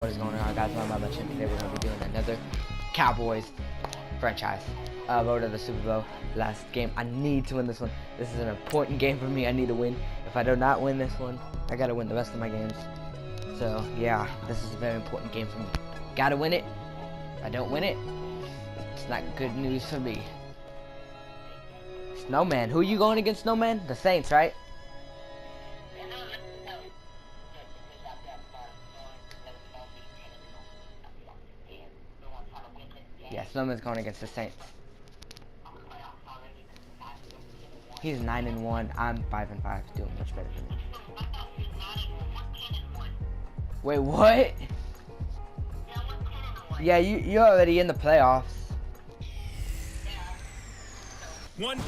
What is going on, guys? I'm Madden NFL. Today we're going to be doing another Cowboys franchise road to the Super Bowl. Last game. I need to win this one. This is an important game for me. I need to win. If I do not win this one, I got to win the rest of my games. So yeah, this is a very important game for me. Got to win it. If I don't win it, it's not good news for me. Snowman. Who are you going against, Snowman? The Saints, right? Yeah, Snowman's going against the Saints. He's 9-1. I'm 5-5. Doing much better than me. Wait, what? Yeah, you're already in the playoffs. One down.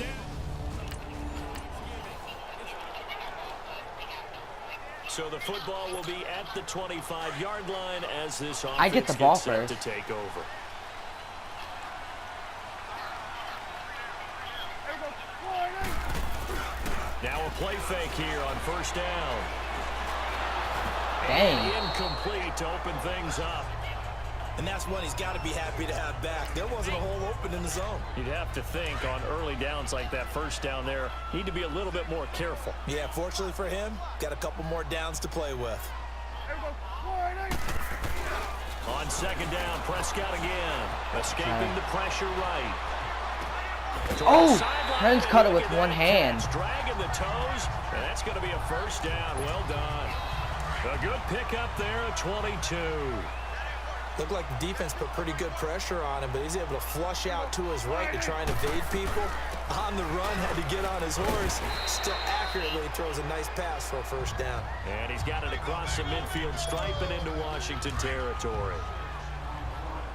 So the football will be at the 25-yard line as this offense I get the ball gets set first to take over. Now a play fake here on first down. Dang. And incomplete to open things up. And that's one he's got to be happy to have back. There wasn't a hole open in the zone. You'd have to think on early downs like that first down there, need to be a little bit more careful. Yeah, fortunately for him, got a couple more downs to play with. On second down, Prescott again. Escaping the pressure right. Oh, Hearns caught it with one hand. Dragging the toes, and that's going to be a first down. Well done. A good pickup there at 22. Looked like the defense put pretty good pressure on him, but he's able to flush out to his right to try and evade people. On the run, had to get on his horse. Still accurately throws a nice pass for a first down. And he's got it across the midfield stripe and into Washington territory.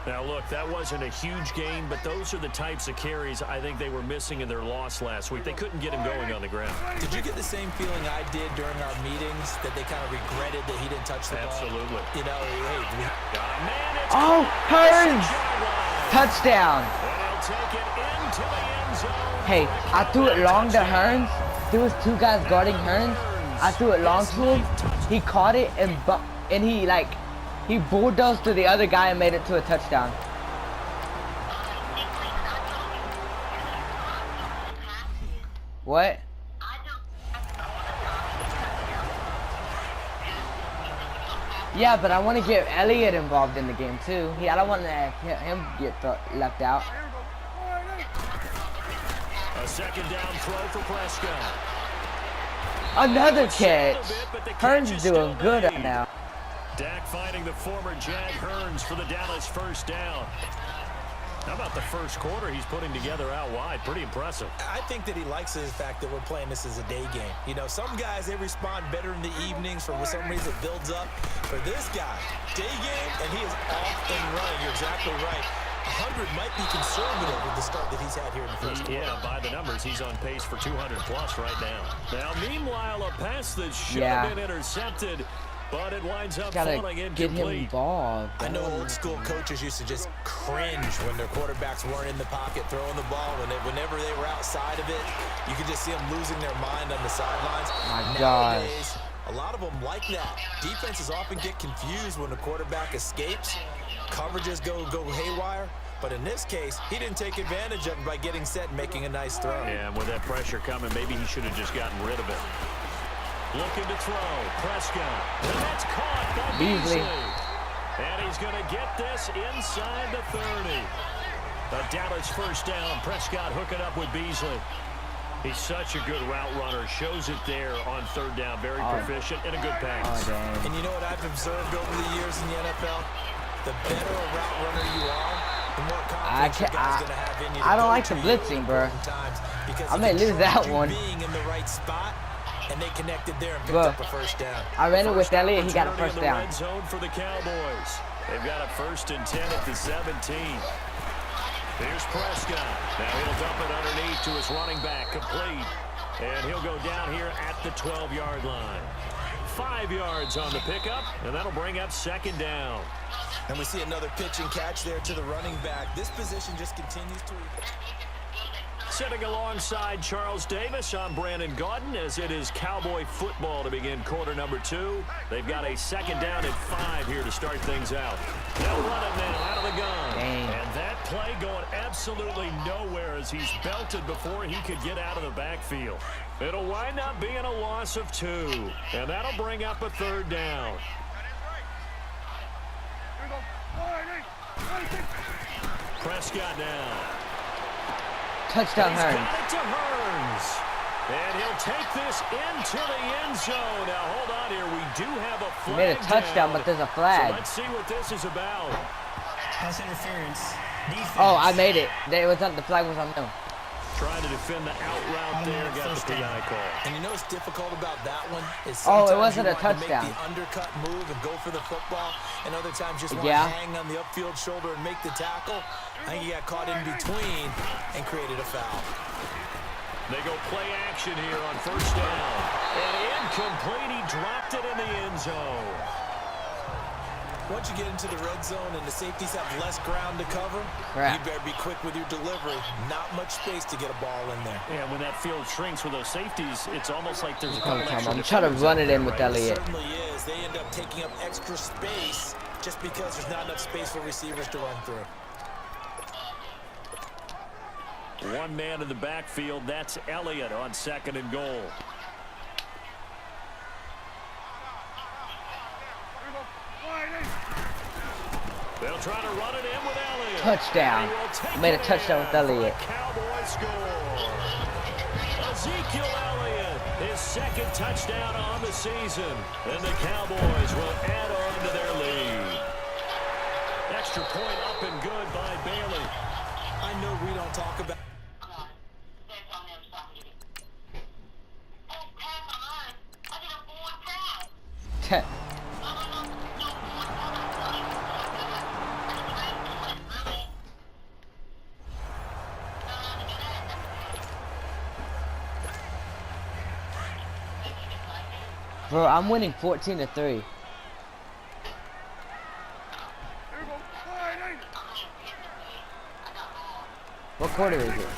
Now, look, that wasn't a huge gain, but those are the types of carries I think they were missing in their loss last week. They couldn't get him going on the ground. Did you get the same feeling I did during our meetings, that they kind of regretted that he didn't touch the ball? Absolutely. You know, hey, got a man. It's Oh, Hearns! Touchdown! And he'll take it into the end zone. Hey, I threw it long to Hearns. There was two guys guarding Hearns. I threw it long to him. He caught it and he bulldozed to the other guy and made it to a touchdown. What? Yeah, but I want to get Elliott involved in the game too. I don't want to have him get left out. A second down throw for Prescott. Another catch. Hearns is doing good right now. Dak finding the former Jag Hearns for the Dallas first down. How about the first quarter he's putting together out wide? Pretty impressive. I think that he likes the fact that we're playing this as a day game. You know, some guys, they respond better in the evenings. For some reason, it builds up. For this guy, day game, and he is off and running. You're exactly right. 100 might be conservative with the start that he's had here in the first quarter. Yeah, by the numbers, he's on pace for 200 plus right now. Now, meanwhile, a pass that should have been intercepted, but it winds up falling incomplete. Get him involved. I know old school coaches used to just cringe when their quarterbacks weren't in the pocket throwing the ball. Whenever they were outside of it, you could just see them losing their mind on the sidelines. Nowadays, a lot of them like that. Defenses often get confused when the quarterback escapes. Coverages go haywire. But in this case, he didn't take advantage of it by getting set and making a nice throw. Yeah, and with that pressure coming, maybe he should have just gotten rid of it. Looking to throw, Prescott. And that's caught by Beasley. And he's going to get this inside the 30. A Dallas first down. Prescott hooking up with Beasley. He's such a good route runner. Shows it there on third down. Very proficient and a good pass. And you know what I've observed over the years in the NFL? The better a route runner you are, the more confidence your guy's going to have in you. I don't like the blitzing, bro. I may lose that one. Being in the right spot, and they connected there and picked up a first down. I ran it with Elliott. He got a first down. Red zone for the Cowboys. They've got a 1st and 10 at the 17. Here's Prescott. Now he'll dump it underneath to his running back, complete. And he'll go down here at the 12-yard line. 5 yards on the pickup, and that'll bring up second down. And we see another pitch and catch there to the running back. This position just continues to... Sitting alongside Charles Davis, I'm Brandon Gaudin, as it is Cowboy football to begin quarter number 2. They've got a second down at 5 here to start things out. They'll run it now out of the gun. Dang. And that play going absolutely nowhere as he's belted before he could get out of the backfield. It'll wind up being a loss of 2. And that'll bring up a third down. Prescott now. Touchdown, He's Hearns. got it to Hearns. And he'll take this into the end zone. Now, hold on here. We do have a flag. He made a touchdown, but there's a flag. So let's see what this is about. Pass interference. Defense. Oh, I made it. It was on, the flag was on them. Trying to defend the out route there. Got the PI call. And you know what's difficult about that one? Is Oh, it sometimes wasn't you a want to touchdown. make the undercut move and go for the football, and other times just want Yeah. to hang on the upfield shoulder and make the tackle. I think he got caught in between and created a foul. They go play action here on first down. And incomplete. He dropped it in the end zone. Once you get into the red zone and the safeties have less ground to cover, Crap. you better be quick with your delivery. Not much space to get a ball in there. Yeah, when that field shrinks with those safeties, it's almost like there's a Come couple on, extra I'm trying to defenders run out it there, in with right? It Elliott. certainly is. They end up taking up extra space just because there's not enough space for receivers to run through. One man in the backfield. That's Elliott on second and goal. They'll try to run it in with Elliott. Touchdown. Made a touchdown with Elliott. Cowboy score. Ezekiel Elliott, his second touchdown on the season. And the Cowboys will add on to their lead. Extra point up and good by Bailey. I know we don't talk about Bro, I'm winning 14-3. What quarter is it?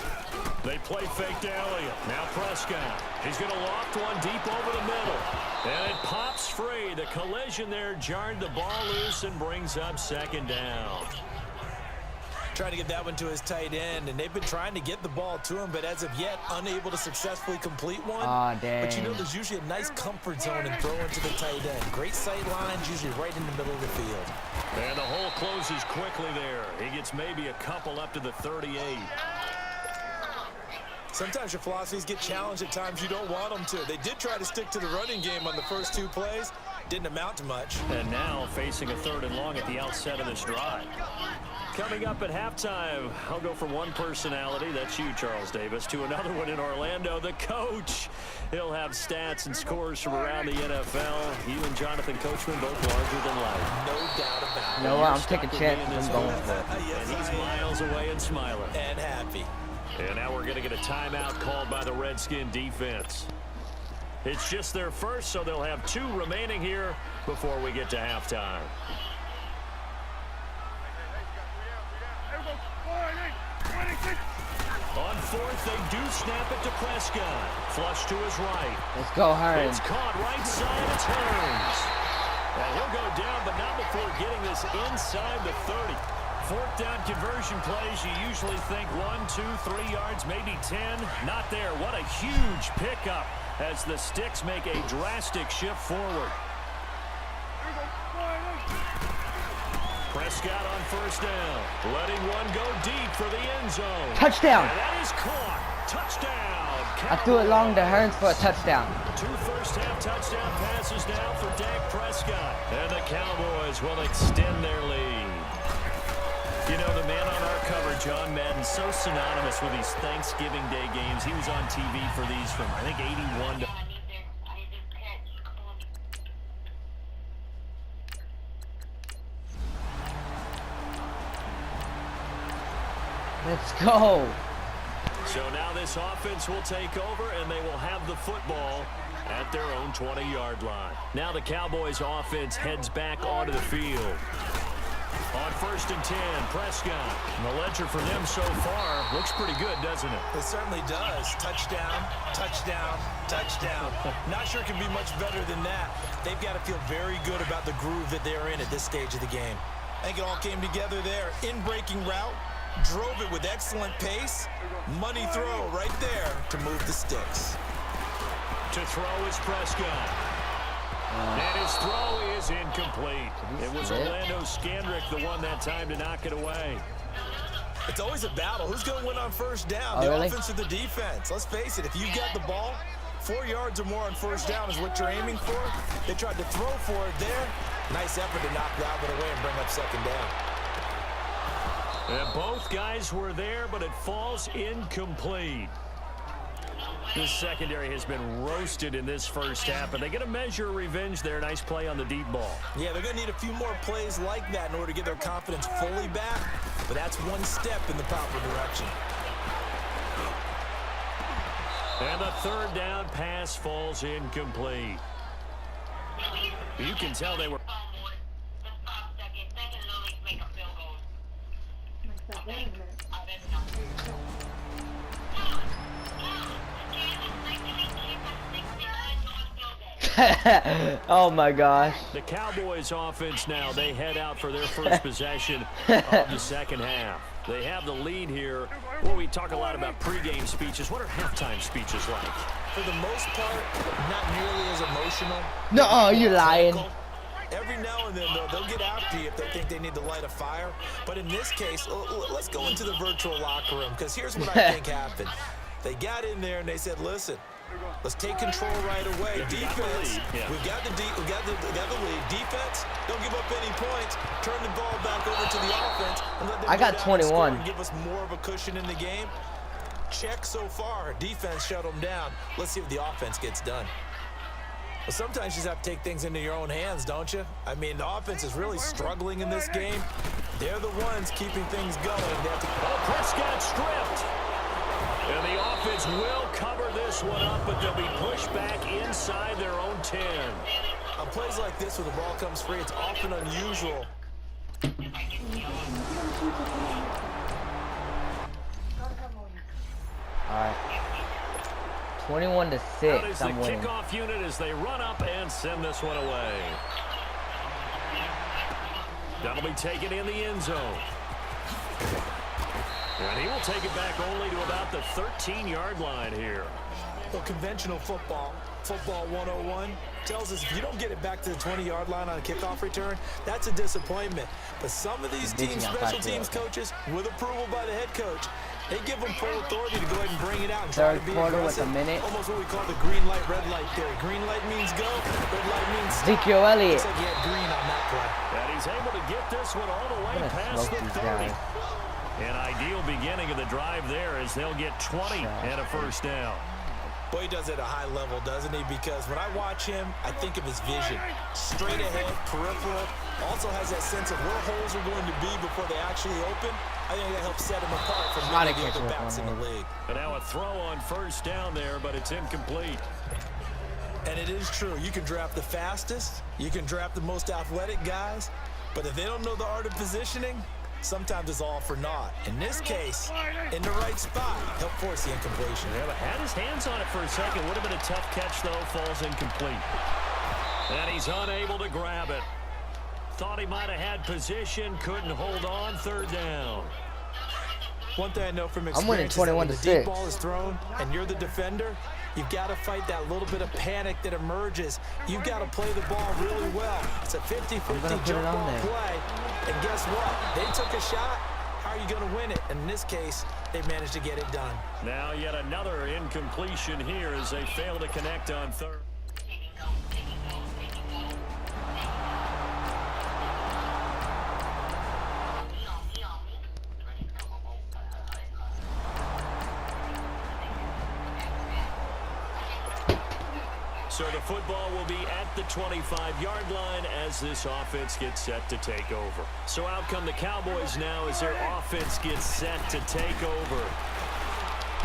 They play fake to Elliott. Now Prescott. He's going to loft one deep over the middle. And it pops free. The collision there jarred the ball loose and brings up second down. trying to get that one to his tight end, and they've been trying to get the ball to him, but as of yet, unable to successfully complete one. Aw, dang. But you know there's usually a nice comfort zone and throw into the tight end. Great sight lines, usually right in the middle of the field. And the hole closes quickly there. He gets maybe a couple up to the 38. Sometimes your philosophies get challenged at times you don't want them to. They did try to stick to the running game on the first two plays. Didn't amount to much. And now facing a 3rd and long at the outset of this drive. Coming up at halftime, I'll go from one personality, that's you, Charles Davis, to another one in Orlando, the coach. He'll have stats and scores from around the NFL. You and Jonathan Coachman both larger than life. No doubt about it. You know what? I'm taking chances. I'm going for it. Yes, And he's I am. miles away and smiling. And happy. And now we're going to get a timeout called by the Redskin defense. It's just their first, so they'll have 2 remaining here before we get to halftime. On 4th, they do snap it to Prescott. Flush to his right. Let's go, Hearns. It's caught right side. It's Hearns. And he'll go down, but not before getting this inside the 30. 4th down conversion plays, you usually think 1, 2, 3 yards, maybe 10. Not there. What a huge pickup as the Sticks make a drastic shift forward. Prescott on 1st down. Letting one go deep for the end zone. Touchdown. And that is caught. Touchdown. I threw it long to Hearns for a touchdown. 2 first-half touchdown passes now for Dak Prescott. And the Cowboys will extend their lead. You know, the man on our cover, John Madden, so synonymous with these Thanksgiving Day games. He was on TV for these from, I think, 81 to... Let's go. So now this offense will take over, and they will have the football at their own 20-yard line. Now the Cowboys offense heads back onto the field. On 1st and 10. Prescott. And the ledger for them so far looks pretty good, doesn't it? It certainly does. Touchdown, touchdown, touchdown. Not sure it can be much better than that. They've got to feel very good about the groove that they're in at this stage of the game. I think it all came together there. In-breaking route, drove it with excellent pace. Money throw right there to move the sticks. To throw is Prescott. And his throw is incomplete. It was Orlando Scandrick the one that time to knock it away. It's always a battle. Who's going to win on first down? The offense or the defense? Let's face it, if you've got the ball, 4 yards or more on first down is what you're aiming for. They tried to throw for it there. Nice effort to knock Galvin away and bring up second down. And both guys were there, but it falls incomplete. This secondary has been roasted in this first half, and they get a measure of revenge there. Nice play on the deep ball. Yeah, they're going to need a few more plays like that in order to get their confidence fully back, but that's one step in the proper direction. And the third down pass falls incomplete. You can tell they were... Oh my gosh. The Cowboys offense now, they head out for their first possession of the second half. They have the lead here. Well, we talk a lot about pregame speeches. What are halftime speeches like? For the most part, not nearly as emotional. No, you're lying. Every now and then, though, they'll get after you if they think they need to light a fire. But in this case, let's go into the virtual locker room, because here's what I think happened. They got in there and they said, listen, let's take control right away. Defense, we've got the lead. Defense, don't give up any points. Turn the ball back over to the offense and let them I got 21. And give us more of a cushion in the game. Check so far. Defense shut them down. Let's see what the offense gets done. Well, sometimes you just have to take things into your own hands, don't you? I mean, the offense is really struggling in this game. They're the ones keeping things going. They have to... Oh, Prescott stripped. And the offense will cover this one up, but they'll be pushed back inside their own 10. On plays like this where the ball comes free, it's often unusual. All right. 21-6. That is the kickoff unit as they run up and send this one away. That'll be taken in the end zone. And he will take it back only to about the 13-yard line here. Well, conventional football 101, tells us if you don't get it back to the 20-yard line on a kickoff return, that's a disappointment. But some of these teams, special teams coaches, with approval by the head coach, they give them full authority to go ahead and bring it out and try to be aggressive. Almost what we call the green light, red light theory. Green light means go, red light means stop. Ezekiel Elliott. Looks like he had green on that play. And he's able to get this one all the way past the 30. An ideal beginning of the drive there as they'll get 20 and a first down. Boy, he does it at a high level, doesn't he? Because when I watch him, I think of his vision. Straight ahead, peripheral. Also has that sense of where holes are going to be before they actually open. I think that helps set him apart from many of the other backs in the league. And now a throw on first down there, but it's incomplete. And it is true. You can draft the fastest. You can draft the most athletic guys. But if they don't know the art of positioning, sometimes it's all for naught. In this case, in the right spot, help force the incompletion. Yeah, but had his hands on it for a second. Would have been a tough catch, though. Falls incomplete. And he's unable to grab it. Thought he might have had position. Couldn't hold on. Third down. One thing I know from experience is that when the deep ball is thrown and you're the defender, you've got to fight that little bit of panic that emerges. You've got to play the ball really well. It's a 50-50 jump ball play. And guess what? They took a shot. How are you going to win it? And in this case, they managed to get it done. Now yet another incompletion here as they fail to connect on third. So the football will be at the 25-yard line as this offense gets set to take over. So out come the Cowboys now as their offense gets set to take over.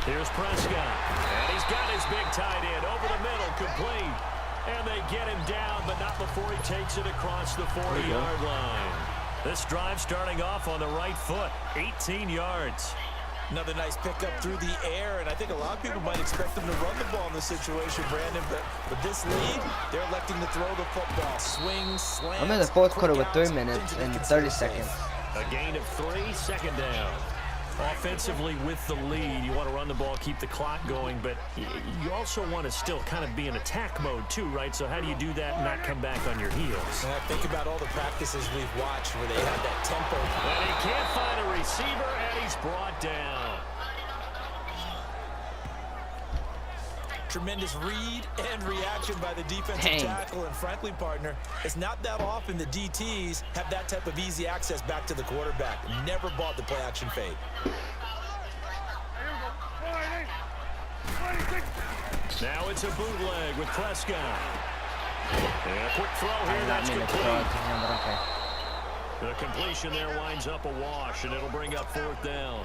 Here's Prescott. And he's got his big tight end over the middle, complete. And they get him down, but not before he takes it across the 40-yard line. This drive starting off on the right foot, 18 yards. Another nice pickup through the air, and I think a lot of people might expect them to run the ball in this situation, Brandon, but with this lead, they're electing to throw the football. Swing, slam. I'm in the fourth quarter with 3 minutes and 30 seconds. A gain of 3, second down. Offensively with the lead, you want to run the ball, keep the clock going, but you also want to still kind of be in attack mode too, right? So how do you do that and not come back on your heels? Think about all the practices we've watched where they have that tempo. And he can't find a receiver, and he's brought down. Tremendous read and reaction by the defensive tackle, and frankly, partner, it's not that often the DTs have that type of easy access back to the quarterback. Never bought the play action fade. Now it's a bootleg with Prescott. And a quick throw here, that's complete. The completion there winds up a wash, and it'll bring up 4th down.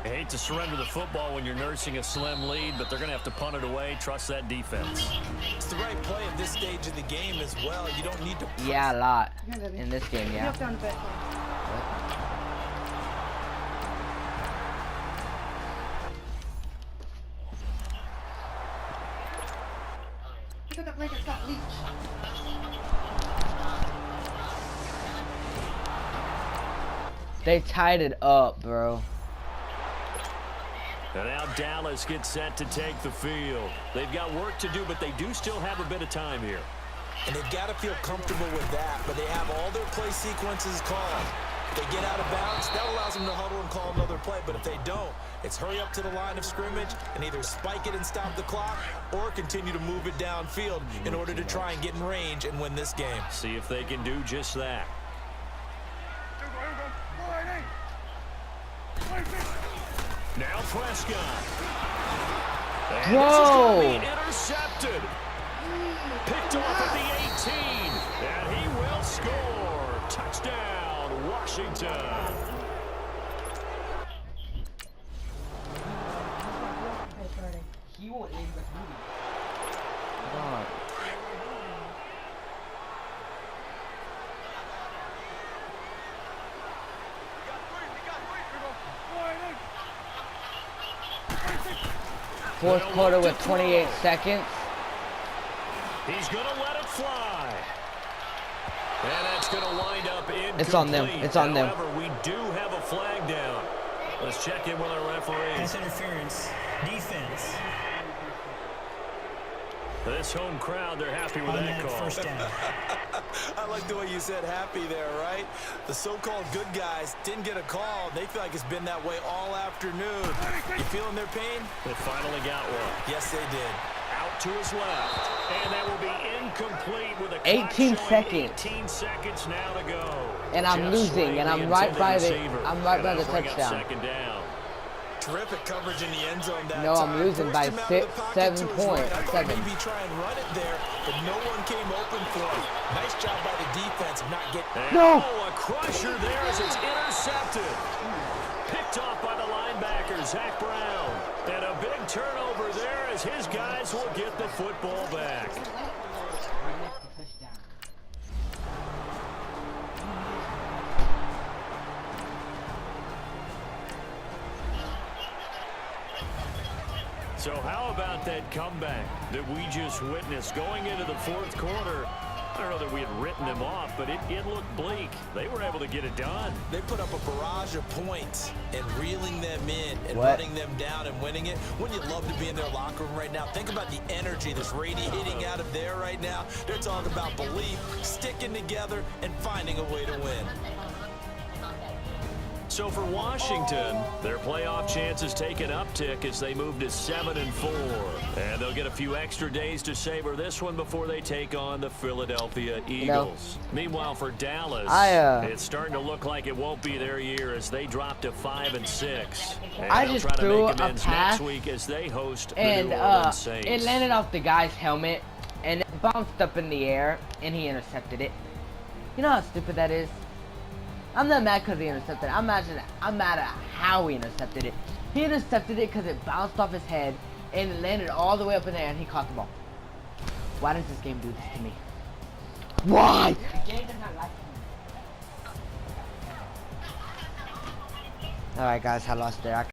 I hate to surrender the football when you're nursing a slim lead, but they're going to have to punt it away. Trust that defense. It's the right play at this stage of the game as well. You don't need to... Yeah, a lot in this game, yeah. They tied it up, bro. And now Dallas gets set to take the field. They've got work to do, but they do still have a bit of time here. And they've got to feel comfortable with that, but they have all their play sequences called. If they get out of bounds, that allows them to huddle and call another play, but if they don't, it's hurry up to the line of scrimmage and either spike it and stop the clock or continue to move it downfield in order to try and get in range and win this game. See if they can do just that. Now Prescott. And this is going to be intercepted. Picked off at the 18. And he will score. Touchdown, Washington. He won't leave the movie. God. Fourth quarter with 28 seconds. He's going to let it fly. And that's going to wind up incomplete. It's on them. It's on them. However, we do have a flag down. Let's check in with our referee. Pass interference. Defense. This home crowd, they're happy with that call. First down. I like the way you said happy there, right? The so-called good guys didn't get a call. They feel like it's been that way all afternoon. You feeling their pain? They finally got one. Yes, they did. Out to his left. And that will be incomplete with a 18 seconds. 18 seconds now to go. And I'm losing, and I'm right by the touchdown. Second down. Terrific coverage in the end zone that No, I'm time. losing by Forced him out of the pocket 7 to his right. points. I thought 7. maybe try and run it there, but no one came open for him. Nice job by the defense of not getting... No! Oh, a crusher there as it's intercepted. Picked off by the linebacker, Zach Brown. And a big turnover there as his guys will get the football back. So how about that comeback that we just witnessed going into the fourth quarter? I don't know that we had written them off, but it looked bleak. They were able to get it done. They put up a barrage of points and reeling them in and running them down and winning it. Wouldn't you love to be in their locker room right now? Think about the energy that's radiating out of there right now. They're talking about belief, sticking together, and finding a way to win. So for Washington, their playoff chances take an uptick as they move to 7-4. And they'll get a few extra days to savor this one before they take on the Philadelphia Eagles. Meanwhile, for Dallas, it's starting to look like it won't be their year as they drop to 5-6. And I just try to threw make a amends pass, next week as they host and the New Orleans Saints. it landed off the guy's helmet, and it bounced up in the air, and he intercepted it. You know how stupid that is? I'm not mad because he intercepted it. I'm mad at how he intercepted it. He intercepted it because it bounced off his head and it landed all the way up in there and he caught the ball. Why does this game do this to me? Why? The game does not like me. Alright guys, I lost there.